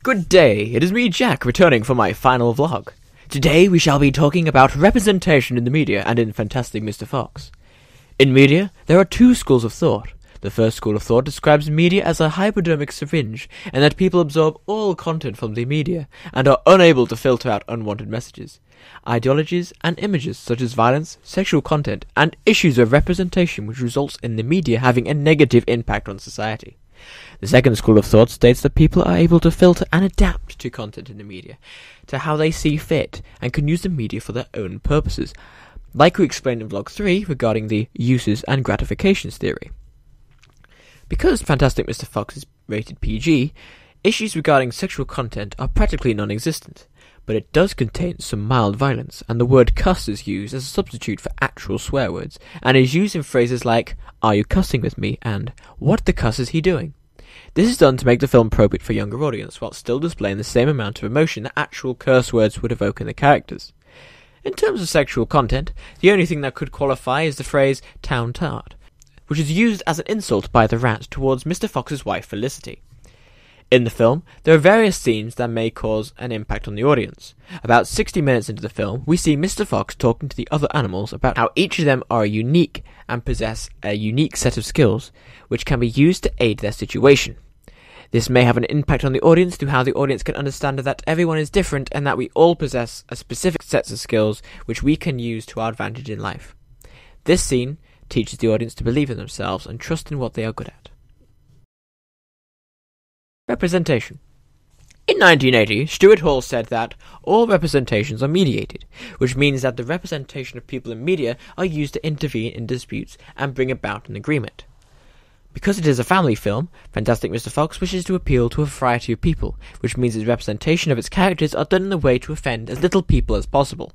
Good day, it is me, Jack, returning for my final vlog. Today we shall be talking about representation in the media and in Fantastic Mr. Fox. In media, there are two schools of thought. The first school of thought describes media as a hypodermic syringe, and that people absorb all content from the media, and are unable to filter out unwanted messages. Ideologies and images such as violence, sexual content, and issues of representation which results in the media having a negative impact on society. The second school of thought states that people are able to filter and adapt to content in the media, to how they see fit, and can use the media for their own purposes, like we explained in Vlog 3 regarding the uses and gratifications theory. Because Fantastic Mr. Fox is rated PG, issues regarding sexual content are practically non-existent, but it does contain some mild violence, and the word cuss is used as a substitute for actual swear words, and is used in phrases like, "Are you cussing with me?" and "What the cuss is he doing?" This is done to make the film appropriate for a younger audience, while still displaying the same amount of emotion that actual curse words would evoke in the characters. In terms of sexual content, the only thing that could qualify is the phrase "town tart," which is used as an insult by the rat towards Mr. Fox's wife Felicity. In the film, there are various scenes that may cause an impact on the audience. About 60 minutes into the film, we see Mr. Fox talking to the other animals about how each of them are unique and possess a unique set of skills, which can be used to aid their situation. This may have an impact on the audience through how the audience can understand that everyone is different and that we all possess a specific set of skills which we can use to our advantage in life. This scene teaches the audience to believe in themselves and trust in what they are good at. Representation. In 1980, Stuart Hall said that all representations are mediated, which means that the representation of people in media are used to intervene in disputes and bring about an agreement. Because it is a family film, Fantastic Mr. Fox wishes to appeal to a variety of people, which means its representation of its characters are done in a way to offend as little people as possible.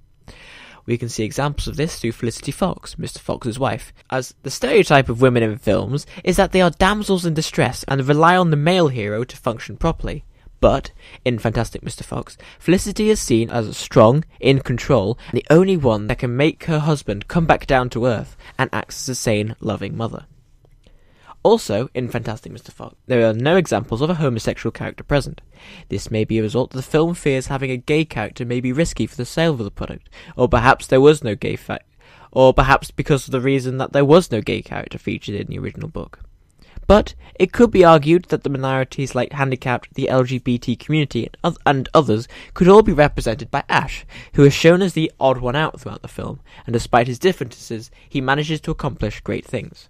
We can see examples of this through Felicity Fox, Mr. Fox's wife, as the stereotype of women in films is that they are damsels in distress and rely on the male hero to function properly. But, in Fantastic Mr. Fox, Felicity is seen as strong, in control, and the only one that can make her husband come back down to earth, and acts as a sane, loving mother. Also, in Fantastic Mr. Fox, there are no examples of a homosexual character present. This may be a result that the film fears having a gay character may be risky for the sale of the product, or perhaps there was no gay or perhaps because of the reason that there was no gay character featured in the original book. But it could be argued that the minorities like handicapped, the LGBT community, and others could all be represented by Ash, who is shown as the odd one out throughout the film, and despite his differences, he manages to accomplish great things.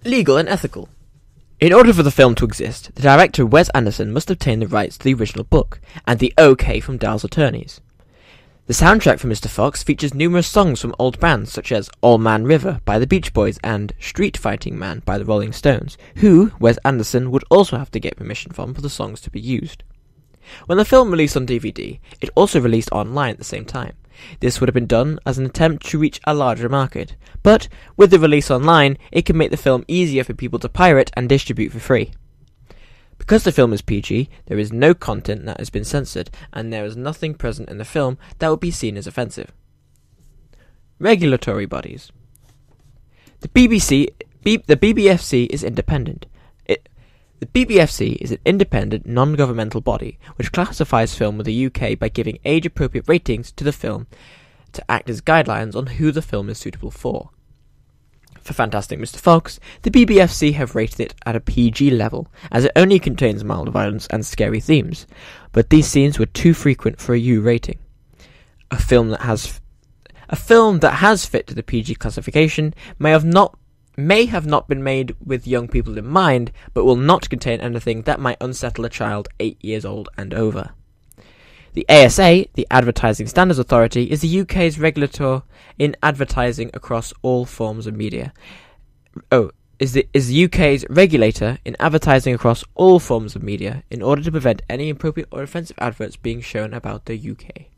Legal and ethical. In order for the film to exist, the director Wes Anderson must obtain the rights to the original book, and the OK from Dahl's attorneys. The soundtrack for Mr. Fox features numerous songs from old bands such as All Man River by the Beach Boys and Street Fighting Man by the Rolling Stones, who Wes Anderson would also have to get permission from for the songs to be used. When the film released on DVD, it also released online at the same time. This would have been done as an attempt to reach a larger market, but with the release online, it can make the film easier for people to pirate and distribute for free. Because the film is PG, there is no content that has been censored, and there is nothing present in the film that would be seen as offensive. Regulatory bodies. The BBFC is independent. The BBFC is an independent, non-governmental body which classifies film with the UK by giving age-appropriate ratings to the film to act as guidelines on who the film is suitable for. For Fantastic Mr. Fox, the BBFC have rated it at a PG level, as it only contains mild violence and scary themes, but these scenes were too frequent for a U rating. A film that has fit to the PG classification may have not been made with young people in mind, but will not contain anything that might unsettle a child 8 years old and over. The ASA, the Advertising Standards Authority, is the UK's regulator in advertising across all forms of media. Is the UK's regulator in advertising across all forms of media in order to prevent any inappropriate or offensive adverts being shown about the UK.